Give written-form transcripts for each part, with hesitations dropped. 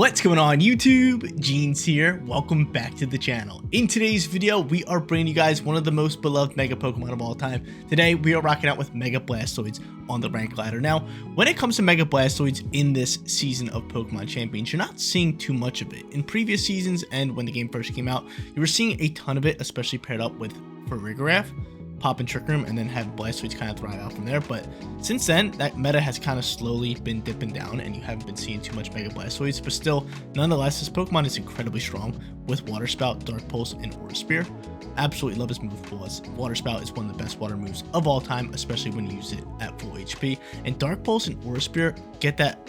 What's going on YouTube? Jeans here. Welcome back to the channel. In today's video, we are bringing you guys one of the most beloved Mega Pokemon of all time. Today, we are rocking out with Mega Blastoise on the rank ladder. Now, when it comes to Mega Blastoise in this season of Pokemon Champions, you're not seeing too much of it. In previous seasons and when the game first came out, you were seeing a ton of it, especially paired up with Farigiraf, Pop and Trick Room, and then have Blastoise kind of thrive out from there. But since then, that meta has kind of slowly been dipping down and you haven't been seeing too much Mega Blastoise, but still, nonetheless, this Pokemon is incredibly strong with Water Spout, Dark Pulse, and Aura Spear. Absolutely love his move pool, as Water Spout is one of the best water moves of all time, especially when you use it at full HP. And Dark Pulse and Aura Spear get that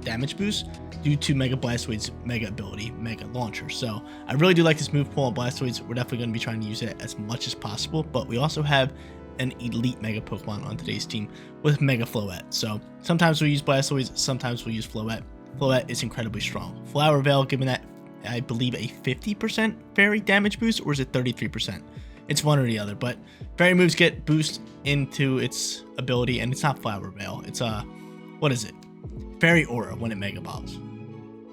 damage boost due to Mega Blastoise's Mega ability, Mega Launcher. So I really do like this move pool on Blastoise. We're definitely going to be trying to use it as much as possible, but we also have an elite Mega Pokemon on today's team with Mega Floette. So sometimes we'll use Blastoise, sometimes we'll use Floette. Floette is incredibly strong. Flower Veil, given that I believe a 50% fairy damage boost, or is it 33%? It's one or the other, but fairy moves get boost into its ability, and it's not Flower Veil. It's what is it? Fairy Aura when it Mega Evolves.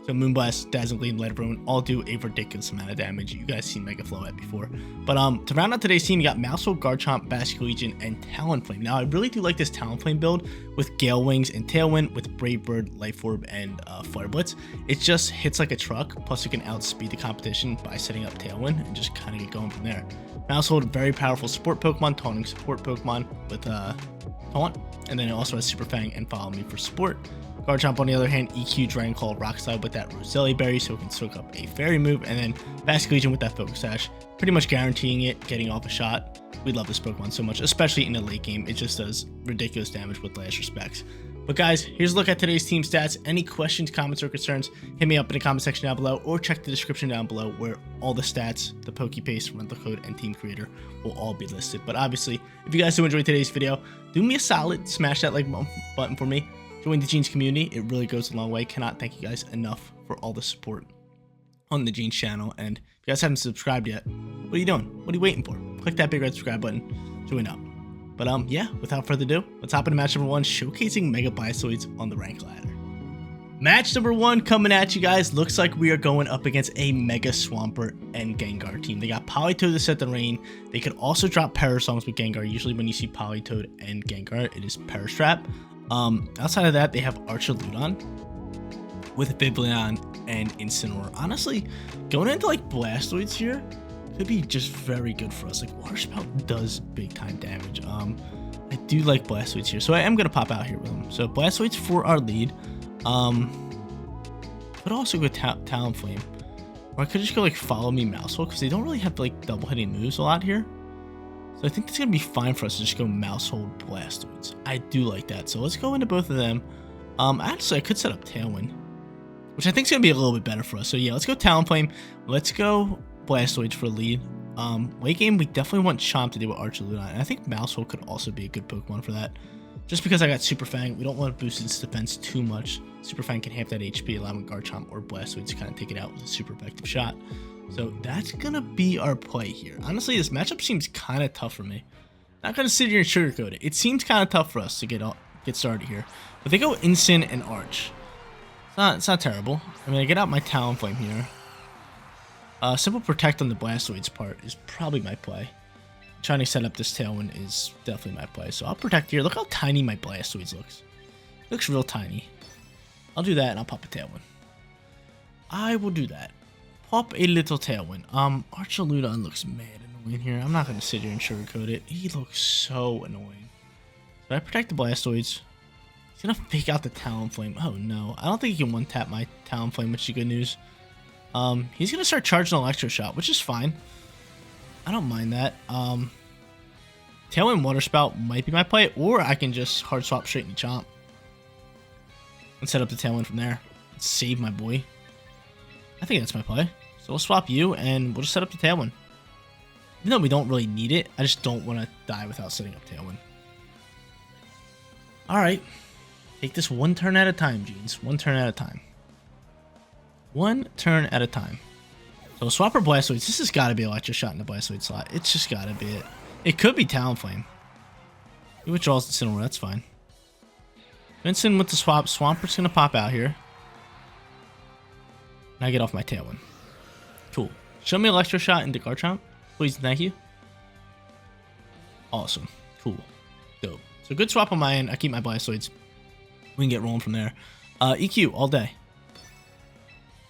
So Moonblast, Dazzling Gleam, Light of Ruin all do a ridiculous amount of damage. You guys seen Mega Floette before. But to round out today's team, you got Maushold, Garchomp, Basculegion, and Talonflame. Now, I really do like this Talonflame build with Gale Wings and Tailwind, with Brave Bird, Life Orb, and Flare Blitz. It just hits like a truck, plus you can outspeed the competition by setting up Tailwind and just kind of get going from there. Maushold, very powerful support Pokemon, taunting support Pokemon with Taunt, and then it also has Super Fang and Follow Me for support. Garchomp, on the other hand, EQ Dragon Claw Rock Slide with that Roselli Berry, so it can soak up a fairy move, and then Basculegion with that Focus Sash, pretty much guaranteeing it, getting off a shot. We love this Pokemon so much, especially in the late game. It just does ridiculous damage with last respects. But guys, here's a look at today's team stats. Any questions, comments, or concerns, hit me up in the comment section down below, or check the description down below where all the stats, the PokePaste, rental code, and team creator will all be listed. But obviously, if you guys do enjoy today's video, do me a solid, smash that like button for me. Join the Jeans community. It really goes a long way. Cannot thank you guys enough for all the support on the Jeans channel. And if you guys haven't subscribed yet, what are you doing? What are you waiting for? Click that big red subscribe button. Join up. But yeah, without further ado, let's hop into match number 1, showcasing Mega Blastoise on the rank ladder. Match number 1 coming at you guys. Looks like we are going up against a Mega Swampert and Gengar team. They got Politoed to set the rain. They could also drop Parasongs with Gengar. Usually when you see Politoed and Gengar, it is Parastrap. Outside of that, they have Archaludon with Vivillon and Incineroar. Honestly, going into like Blastoids here could be just very good for us. Like, Water Spout does big time damage. I do like Blastoids here, so I am gonna pop out here with them. So Blastoids for our lead. Could also go Talonflame, or I could just go like Follow Me Maushold, because they don't really have like double hitting moves a lot here. So I think it's going to be fine for us to just go Maushold Blastoise. I do like that. So let's go into both of them. Actually, I could set up Tailwind, which I think is going to be a little bit better for us. So yeah, let's go Talonflame. Let's go Blastoise for lead. Late game, we definitely want Chomp to deal with Archaludon. And I think Maushold could also be a good Pokemon for that. Just because I got Super Fang, we don't want to boost its defense too much. Super Fang can half that HP, allowing Garchomp or Blastoise to kind of take it out with a super effective shot. So that's going to be our play here. Honestly, this matchup seems kind of tough for me. Not going to sit here and sugarcoat it. It seems kind of tough for us to get started here. But they go Incin and Arch. It's not terrible. I mean, I get out my Talonflame here. Simple Protect on the Blastoids part is probably my play. Trying to set up this Tailwind is definitely my play. So I'll Protect here. Look how tiny my Blastoids looks. It looks real tiny. I'll do that and I'll pop a Tailwind. I will do that. Pop a little Tailwind. Archaludon looks mad annoying here. I'm not going to sit here and sugarcoat it. He looks so annoying. So I protect the Blastoids. He's going to fake out the Talonflame. Oh no. I don't think he can one-tap my Talonflame, which is good news. He's going to start charging Electro Shot, which is fine. I don't mind that. Tailwind Water Spout might be my play, or I can just hard swap straight into Chomp and set up the Tailwind from there. Save my boy. I think that's my play. So we'll swap you, and we'll just set up the Tailwind. Even though we don't really need it, I just don't want to die without setting up Tailwind. Alright. Take this one turn at a time, Jeans. One turn at a time. One turn at a time. So swap our Blastoise. This has got to be Electro Shot in the Blastoise slot. It's just got to be it. It could be Talonflame. He withdraws the Incineroar. That's fine. Vincent with the swap. Swampert's going to pop out here. And I get off my Tailwind. Cool. Show me Electro Shot into Garchomp. Please, thank you. Awesome. Cool. Dope. So good swap on my end. I keep my Blastoids. We can get rolling from there. EQ all day.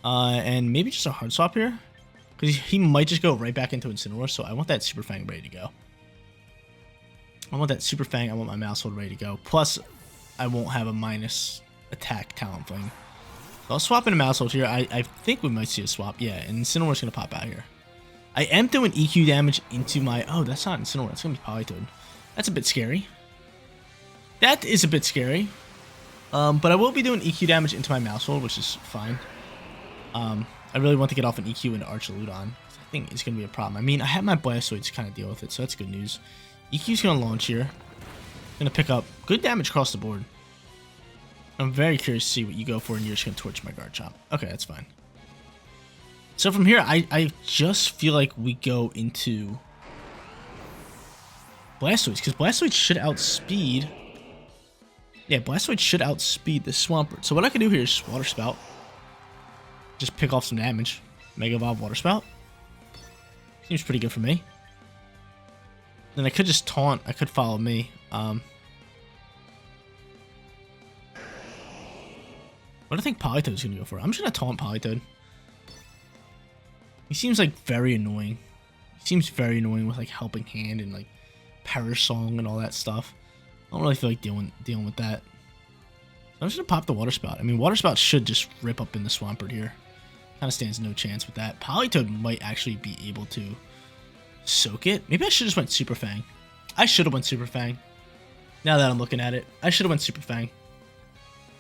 And maybe just a hard swap here. Because he might just go right back into Incineroar. So I want that Super Fang ready to go. I want that Super Fang. I want my Maushold ready to go. Plus, I won't have a minus attack Talonflame. So I'll swap into Maushold here. I think we might see a swap. Yeah, and Incineroar's going to pop out here. I am doing EQ damage into my... Oh, that's not Incineroar. That's going to be Politoed. That's a bit scary. That is a bit scary. But I will be doing EQ damage into my Maushold, which is fine. I really want to get off an EQ into Archaludon. I think it's going to be a problem. I mean, I have my Blastoise to kind of deal with it, so that's good news. EQ's going to launch here. Going to pick up good damage across the board. I'm very curious to see what you go for, and you're just going to torch my Garchomp. Okay, that's fine. So from here, I just feel like we go into Blastoise, because Blastoise should outspeed... Yeah, Blastoise should outspeed the Swampert. So what I can do here is Water Spout. Just pick off some damage. Mega Evolve Water Spout. Seems pretty good for me. Then I could just taunt. I could follow me. What do I think Politoed's going to go for? I'm just going to taunt Politoed. He seems like very annoying. He seems very annoying with like Helping Hand and like Perish Song and all that stuff. I don't really feel like dealing with that. So I'm just going to pop the Water Spout. I mean, Water Spout should just rip up in the Swampert here. Kind of stands no chance with that. Politoed might actually be able to soak it. Maybe I should have just went Super Fang. I should have went Super Fang. Now that I'm looking at it, I should have went Super Fang.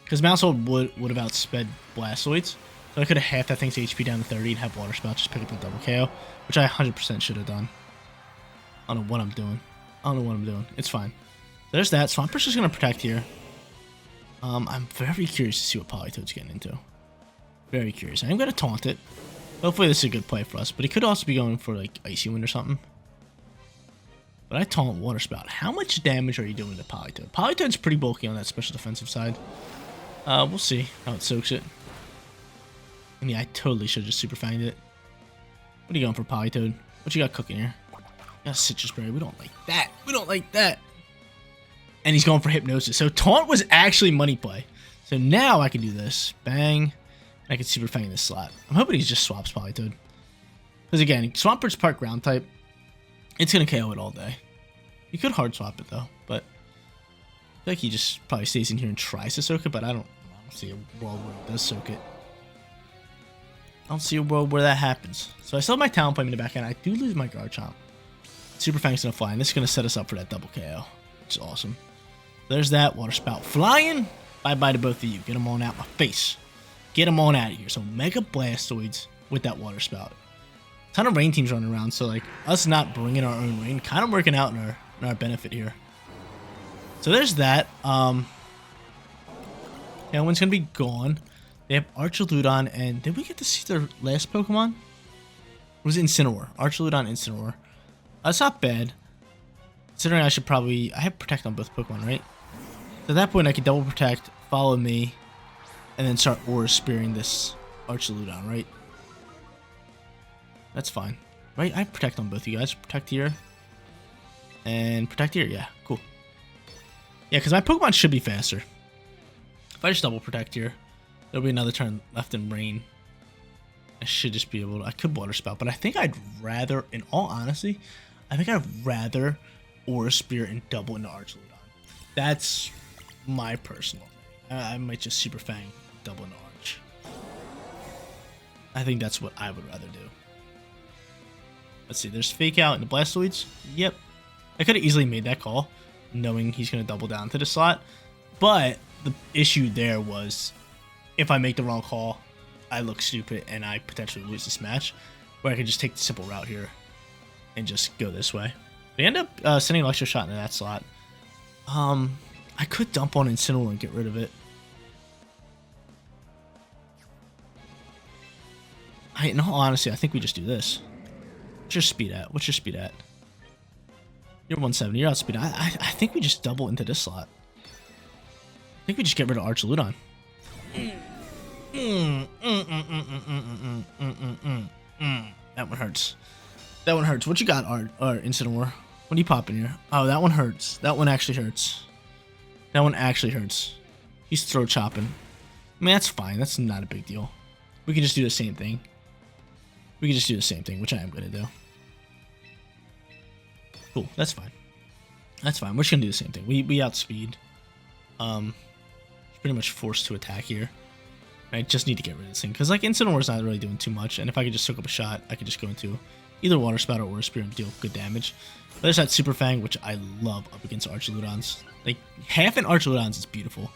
Because Maushold would have outsped Blastoids. So I could have halved that thing's HP down to 30 and have Water Spout just pick up the double KO. Which I 100% should have done. I don't know what I'm doing. It's fine. So there's that. Swampert's just going to protect here. I'm very curious to see what Politoed's getting into. Very curious. I'm going to taunt it. Hopefully this is a good play for us. But he could also be going for like Icy Wind or something. But I taunt Water Spout. How much damage are you doing to Politoed? Politoed's pretty bulky on that special defensive side. We'll see how it soaks it. I mean, I totally should have just Super Fanged it. What are you going for, Politoed? What you got cooking here? You got Citrus Berry. We don't like that. We don't like that. And he's going for Hypnosis. So Taunt was actually money play. So now I can do this. Bang. I can Super Fang this slot. I'm hoping he just swaps Politoed. Because again, Swampert's part ground type. It's going to KO it all day. You could hard swap it though. But I feel like he just probably stays in here and tries to soak it. But I don't see a world where it does soak it. I don't see a world where that happens. So I still have my Talonflame in the back end. I do lose my Garchomp. Super Fang's going to fly. And this is going to set us up for that double KO. Which is awesome. There's that. Water Spout flying. Bye-bye to both of you. Get them on out my face. Get them on out of here. So Mega Blastoids with that Water Spout. Ton of rain teams running around. So like us not bringing our own rain. Kind of working out in our benefit here. So there's that. Tailwind's going to be gone. They have Archaludon, and did we get to see their last Pokemon? It was Incineroar. Archaludon, Incineroar. That's not bad. Considering I should probably... I have Protect on both Pokemon, right? So at that point, I could double Protect, follow me, and then start Aura Spearing this Archaludon, right? That's fine. Right? I have Protect on both of you guys. Protect here. And Protect here. Yeah, cool. Yeah, because my Pokemon should be faster. If I just double Protect here... There'll be another turn left in rain. I should just be able to... I could Water Spout, but I think I'd rather... In all honesty, I think I'd rather Aura Spear and double into Archaludon. That's my personal thing. I might just Super Fang, double into Arch. I think that's what I would rather do. Let's see. There's Fake Out into Blastoids. Yep. I could have easily made that call, knowing he's going to double down to the slot. But the issue there was... If I make the wrong call, I look stupid and I potentially lose this match. Where I could just take the simple route here and just go this way. We end up sending Electro Shot into that slot. I could dump on Incineroar and get rid of it. In all honesty, I think we just do this. What's your speed at? What's your speed at? You're 170. You're outspeed. I think we just double into this slot. I think we just get rid of Archaludon. That one hurts. That one hurts. What you got, Incineroar? What are you popping here? Oh, that one hurts. That one actually hurts. That one actually hurts. He's throat chopping. I mean, that's fine. That's not a big deal. We can just do the same thing. We can just do the same thing, which I am going to do. Cool. That's fine. That's fine. We're just going to do the same thing. We outspeed. Pretty much forced to attack here. I just need to get rid of this thing. Because, like, Incineroar's not really doing too much. And if I could just soak up a shot, I could just go into either Water Spout or Aura Spear and deal good damage. But there's that Super Fang, which I love up against Archaludons. Like, half an Archaludons is beautiful.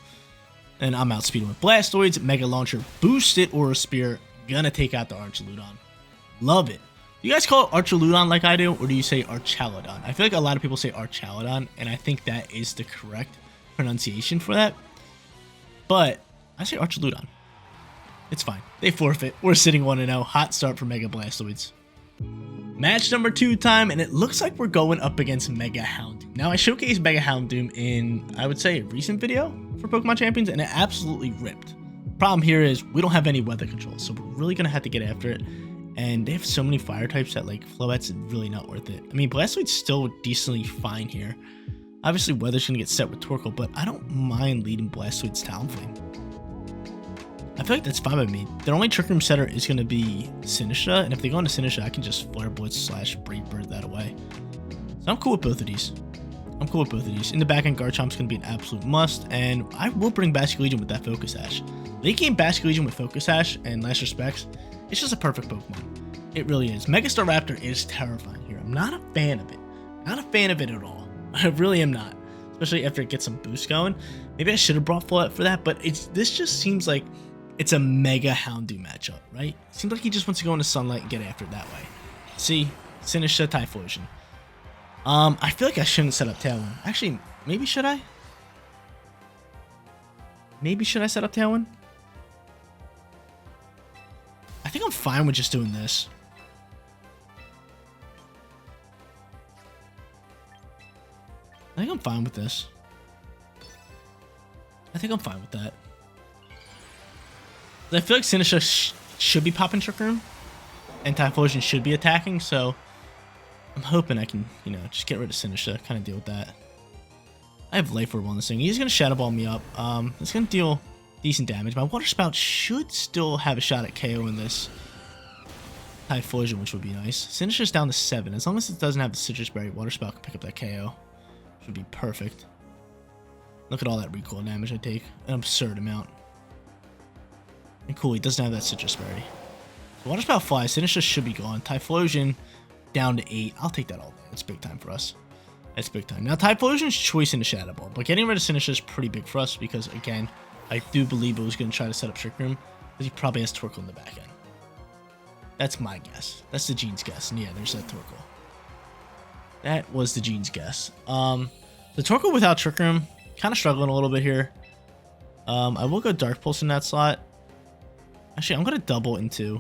And I'm outspeeding with Blastoids, Mega Launcher, boosted Aura Spear, gonna take out the Archaludon. Love it. Do you guys call it Archaludon like I do, or do you say Archaludon? I feel like a lot of people say Archaludon, and I think that is the correct pronunciation for that. But I say Archaludon. It's fine. They forfeit. We're sitting 1-0. Hot start for Mega Blastoids. Match number 2 time, and it looks like we're going up against Mega Houndoom. Now, I showcased Mega Houndoom in, I would say, a recent video for Pokemon Champions, and it absolutely ripped. Problem here is we don't have any weather control, so we're really going to have to get after it. And they have so many fire types that, like, Floette's really not worth it. I mean, Blastoids still decently fine here. Obviously, weather's going to get set with Torkoal, but I don't mind leading Blastoids Talonflame. I feel like that's fine by me. Their only Trick Room setter is going to be Sinistcha, and if they go into Sinistcha, I can just Flare Blitz / Brave Bird that away. So I'm cool with both of these. I'm cool with both of these. In the back end, Garchomp's going to be an absolute must, and I will bring Basculegion with that Focus Sash. Late game Basculegion with Focus Sash and Last Respects, it's just a perfect Pokemon. It really is. Megastar Raptor is terrifying here. I'm not a fan of it. Not a fan of it at all. I really am not. Especially after it gets some boost going. Maybe I should have brought Floette for that, but this just seems like it's a Mega Houndoom matchup, right? Seems like he just wants to go into Sunlight and get after it that way. See? Sinistcha, Typhlosion. I feel like I shouldn't set up Tailwind. Actually, maybe should I? Maybe should I set up Tailwind? I think I'm fine with just doing this. I think I'm fine with this. I think I'm fine with that. I feel like Sinistcha should be popping Trick Room, and Typhlosion should be attacking, so I'm hoping I can, you know, just get rid of Sinistcha, kind of deal with that. I have Life Orb on this thing. He's going to Shadow Ball me up. It's going to deal decent damage. My Water Spout should still have a shot at KO in this Typhlosion, which would be nice. Sinistcha's down to 7. As long as it doesn't have the Citrus Berry, Water Spout can pick up that KO. Should be perfect. Look at all that recoil damage I take. An absurd amount. And cool, he doesn't have that Citrus Berry. So Water Spout flies. Sinistcha should be gone. Typhlosion down to 8. I'll take that all day. That's big time for us. That's big time. Now, Typhlosion's choice in the Shadow Ball. But getting rid of Sinistcha is pretty big for us because, again, I do believe it was going to try to set up Trick Room because he probably has Torkoal in the back end. That's my guess. That's the Gene's guess. And yeah, there's that Torkoal. That was the Gene's guess. The Torkoal without Trick Room, kind of struggling a little bit here. I will go Dark Pulse in that slot. Actually, I'm going to double into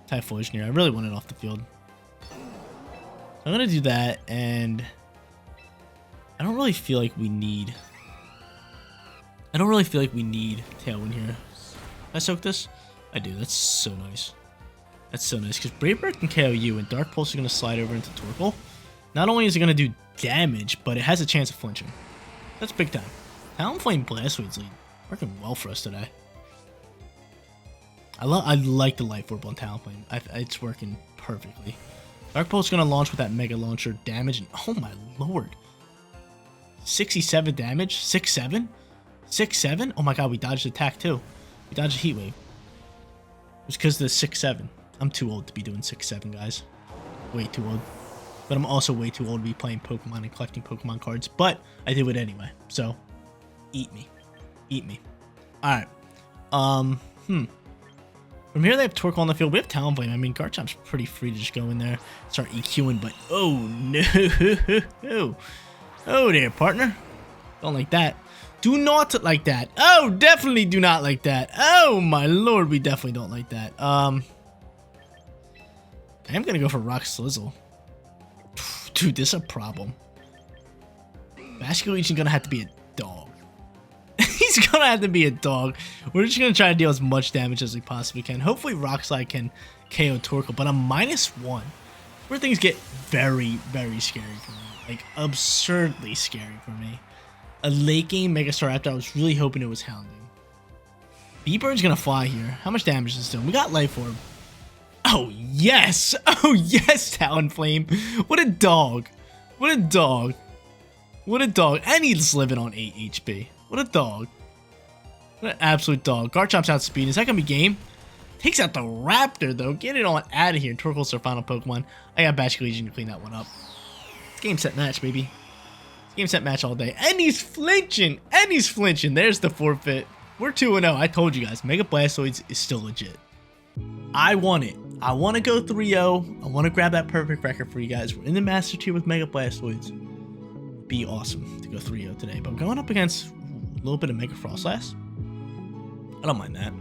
Typhlosion here. I really want it off the field. I'm going to do that, and I don't really feel like we need... Tailwind here. Can I soak this? I do. That's so nice. That's so nice, because Brave Bird can KO you, and Dark Pulse is going to slide over into Torkoal. Not only is it going to do damage, but it has a chance of flinching. That's big time. Talonflame Blastoids lead. Working well for us today. I like the Life Orb on Talonflame. It's working perfectly. Dark Pulse is going to launch with that Mega Launcher damage, and oh my lord. 67 damage? 6-7? 6-7? Oh my god, we dodged attack too. We dodged a Heat Wave. It was because of the 6-7. I'm too old to be doing 6-7, guys. Way too old. But I'm also way too old to be playing Pokemon and collecting Pokemon cards. But I do it anyway. So, eat me. Eat me. Alright. From here, they have Torkoal on the field. We have Talonflame. I mean, Garchomp's pretty free to just go in there, start EQing, but oh no. Oh there, partner. Don't like that. Do not like that. Oh, definitely do not like that. Oh my lord, we definitely don't like that. I am gonna go for Rock Slizzle. Dude, this is a problem. Basculegion gonna have to be a dog. He's It's gonna have to be a dog. We're just gonna try to deal as much damage as we possibly can. Hopefully Rock Slide can KO Torkoal, but a -1, where things get very, very scary for me. Like, absurdly scary for me. A late game Mega Staraptor, I was really hoping it was Hounding. B-Bird's gonna fly here. How much damage is it doing? We got Life Orb. Oh, yes! Oh, yes, Talonflame! What a dog! What a dog! What a dog! And he's living on 8 HP. What a dog. What an absolute dog. Garchomp's outspeed. Is that gonna be game? Takes out the Raptor, though. Get it on out of here. Torkoal's our final Pokemon. I got Bashik Legion to clean that one up. It's game, set, match, baby. It's game, set, match all day. And he's flinching! And he's flinching. There's the forfeit. We're 2-0. I told you guys. Mega Blastoise is still legit. I want it. I want to go 3-0. I want to grab that perfect record for you guys. We're in the Master Tier with Mega Blastoise. Be awesome to go 3-0 today. But going up against a little bit of Mega Frostlass, I don't mind that.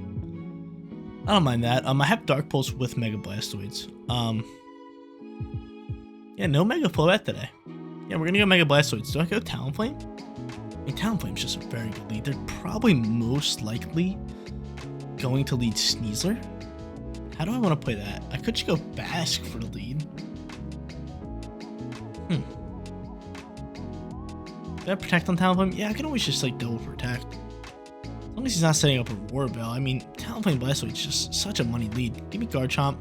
I don't mind that. I have Dark Pulse with Mega Blastoise. Yeah, no Mega Floette today. Yeah, we're gonna go Mega Blastoise. Do I go Talonflame? I mean, Talonflame's just a very good lead. They're probably most likely going to lead Sneasler. How do I want to play that? I could just go Bask for the lead. Did I protect on Talonflame? Yeah, I can always just like double protect. As long as he's not setting up a War Bell. I mean, Talonflame Blastoise is just such a money lead. Give me Garchomp.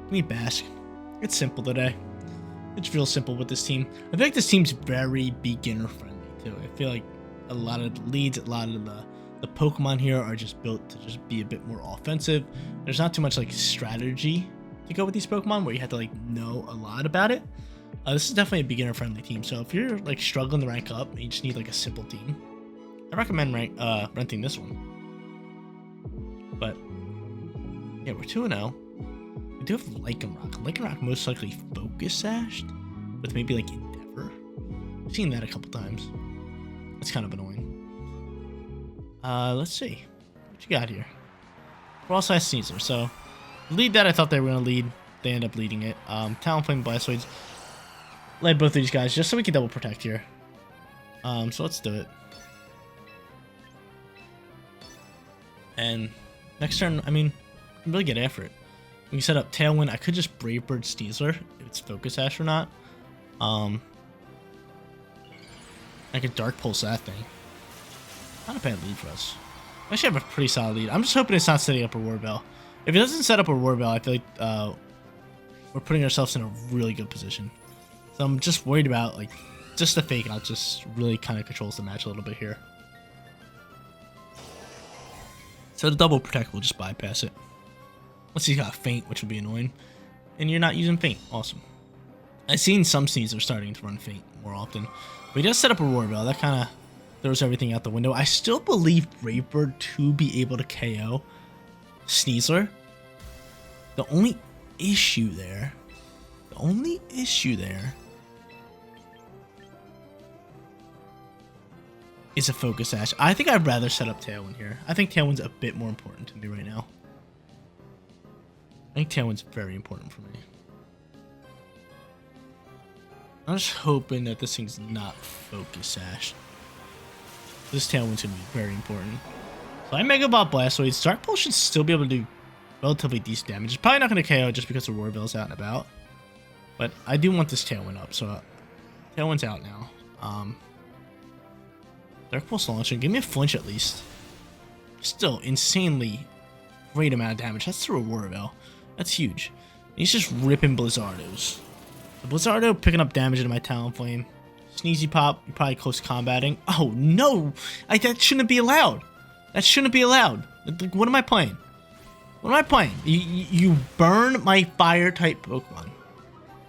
Give me Bask. It's simple today. It's real simple with this team. I feel like this team's very beginner friendly too. I feel like a lot of the leads, a lot of the Pokemon here are just built to just be a bit more offensive. There's not too much like strategy to go with these Pokemon where you have to like know a lot about it. This is definitely a beginner friendly team. So if you're like struggling to rank up and you just need like a simple team, I recommend renting this one. But yeah, we're 2-0. We do have Lycanroc. Lycanroc most likely Focus Sashed with maybe like Endeavor. I've seen that a couple times. That's kind of annoying. Let's see. What you got here? Frostlass Sneasler. So, lead that I thought they were going to lead. They end up leading it. Talonflame Blastoise led both of these guys just so we can double protect here. So let's do it. And next turn, I mean, I can really get after it. We can set up Tailwind. I could just Brave Bird Sneasler if it's Focus Sash or not. I could Dark Pulse that thing. Not a bad lead for us. We actually have a pretty solid lead. I'm just hoping it's not setting up a War Bell. If it doesn't set up a War Bell, I feel like we're putting ourselves in a really good position. So I'm just worried about, like, just the Fake Out just really kind of controls the match a little bit here. So the double protect will just bypass it. Unless he's got Feint, which would be annoying. And you're not using Feint. Awesome. I've seen some Sneasler starting to run Feint more often. But he does set up a War Bell. That kind of throws everything out the window. I still believe Brave Bird to be able to KO Sneasler. The only issue there is a Focus Sash. I think I'd rather set up Tailwind here. I think Tailwind's a bit more important to me right now. I think Tailwind's very important for me. I'm just hoping that this thing's not Focus Sash. This Tailwind's going to be very important. So I Mega Ball Blastoise. Dark Pulse should still be able to do relatively decent damage. It's probably not going to KO just because the War Bell's out and about. But I do want this Tailwind up, so Tailwind's out now. Dark Pulse launching. Give me a flinch at least. Still insanely great amount of damage. That's through a War Bell. That's huge. He's just ripping Blizzardos. The Blizzardo picking up damage into my Talonflame. Sneezy Pop, you're probably close combating. Oh no! That shouldn't be allowed. That shouldn't be allowed. Like, what am I playing? What am I playing? You burn my fire type Pokemon.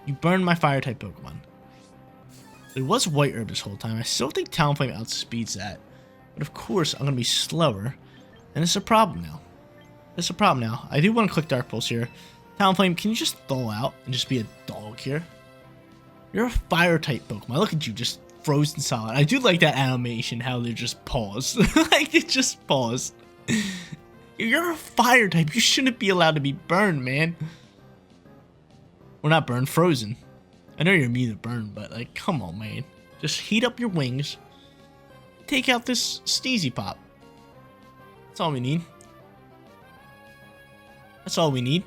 You burn my fire type Pokemon. It was White Herb this whole time. I still think Talonflame outspeeds that. But of course, I'm going to be slower. And it's a problem now. It's a problem now. I do want to click Dark Pulse here. Talonflame, can you just thaw out and just be a dog here? You're a fire type Pokemon. Look at you, just frozen solid. I do like that animation, how they're just paused. Like, it just paused. You're a fire type. You shouldn't be allowed to be burned, man. Or not burned, frozen. I know you're immune to burn, but like, come on, man. Just heat up your wings. Take out this Sneezy Pop. That's all we need. That's all we need.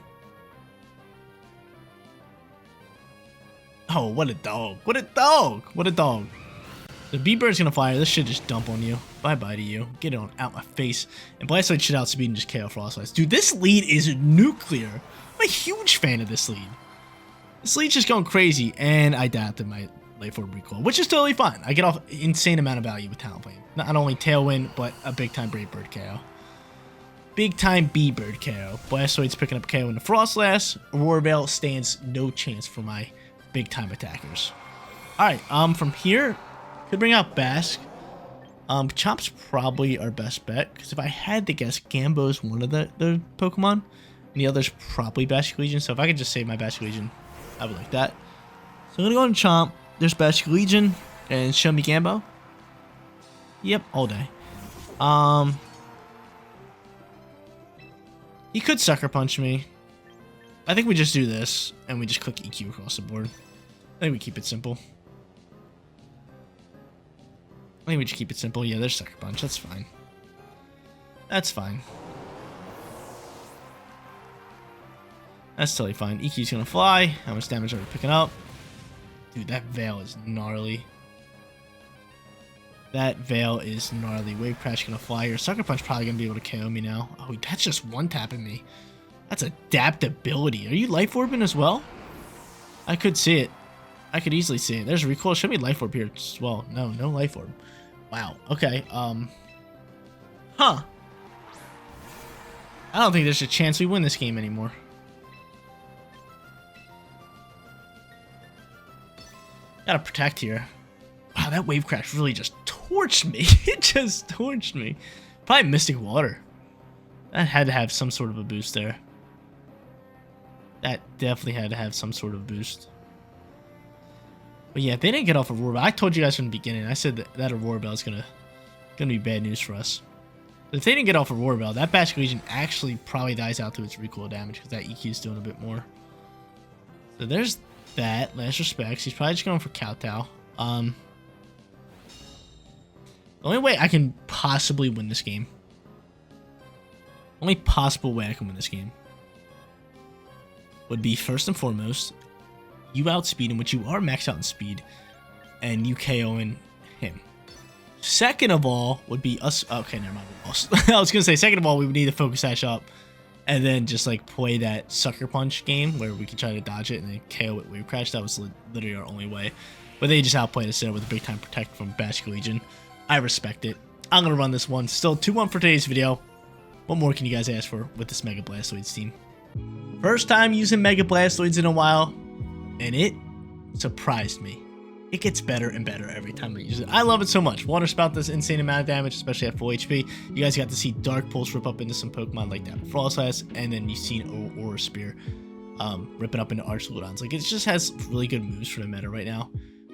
Oh, what a dog. What a dog. What a dog. The B-Bird's gonna fire. This should just dump on you. Bye-bye to you. Get it on out my face. And Blastoise should outspeed and just KO Frostlass. Dude, this lead is nuclear. I'm a huge fan of this lead. This lead's just going crazy. And I adapted my Life Orb recoil, which is totally fine. I get off insane amount of value with Talonflame. Not only Tailwind, but a big-time Brave Bird KO. Big-time B-Bird KO. Blastoise's picking up KO into Frostlass. Aurora Veil stands no chance for my big-time attackers. Alright, from here, could bring out Bask. Chomp's probably our best bet, because if I had to guess, Gambo's one of the Pokemon, and the other's probably Bastion Legion, so if I could just save my Bastion Legion, I would like that. So I'm gonna go on Chomp. There's Bastion Legion, and show me Gambo. Yep, all day. He could Sucker Punch me. I think we just do this, and we just click EQ across the board. I think we keep it simple. I think we just keep it simple. Yeah, there's Sucker Punch. That's fine. That's fine. That's totally fine. EQ's gonna fly. How much damage are we picking up? Dude, that Veil is gnarly. That Veil is gnarly. Wave Crash gonna fly here. Sucker Punch probably gonna be able to KO me now. Oh, that's just one tapping me. That's adaptability. Are you Life Orbing as well? I could see it. I could easily see it. There's a recoil. Show me Life Orb here as well. No Life Orb. Wow. Okay. Huh. I don't think there's a chance we win this game anymore. Gotta protect here. Wow, that Wave Crash really just torched me. It just torched me. Probably Mystic Water. That had to have some sort of a boost there. That definitely had to have some sort of boost. But yeah, they didn't get off Aurora Bell. I told you guys from the beginning. I said that Aurora Bell is gonna be bad news for us. But if they didn't get off Aurora Bell, that Bastion Legion actually probably dies out to its recoil damage because that EQ is doing a bit more. So there's that. Last respects. He's probably just going for Kowtow. The only way I can possibly win this game. Only possible way I can win this game would be first and foremost, you outspeed him, which you are maxed out in speed, and you KOing him. Second of all would be us. Okay, never mind. We lost. I was gonna say second of all we would need to focus Ash up, and then just like play that Sucker Punch game where we could try to dodge it and then KO it Wave Crash. That was literally our only way. But they just outplayed us there with a big time protect from Bastion Legion. I respect it. I'm gonna run this one. Still 2-1 for today's video. What more can you guys ask for with this Mega Blastoise team? First time using Mega Blastoids in a while, and it surprised me. It gets better and better every time I use it. I love it so much. Water Spout does insane amount of damage, especially at full HP. You guys got to see Dark Pulse rip up into some Pokemon like that Frostlass, and then you've seen Aura Spear rip it up into Archludons. Like, it just has really good moves for the meta right now.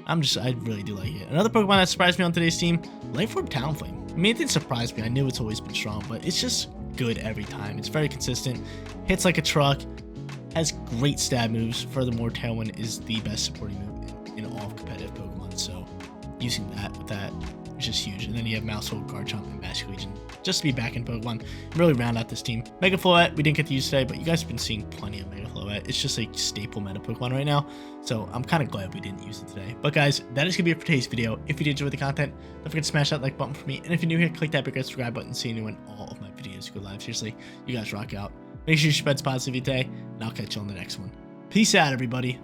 I really do like it. Another Pokemon that surprised me on today's team, Life Orb Talonflame. I mean, it didn't surprise me. I knew it's always been strong, but it's just good every time. It's very consistent, hits like a truck, has great stab moves. Furthermore, Tailwind is the best supporting move in all of competitive Pokemon, so using that with that is just huge. And then you have Mousehold, Garchomp, and Bastion Legion just to be back in Pokemon and really round out this team. Mega Floette, we didn't get to use today, but you guys have been seeing plenty of Mega Floette. It's just a staple meta Pokemon right now, so I'm kind of glad we didn't use it today. But guys, that is going to be it for today's video. If you did enjoy the content, don't forget to smash that like button for me. And if you're new here, click that big red subscribe button so you know when all of my videos go live. Seriously, you guys rock out. Make sure you spread positivity today, and I'll catch you on the next one. Peace out, everybody.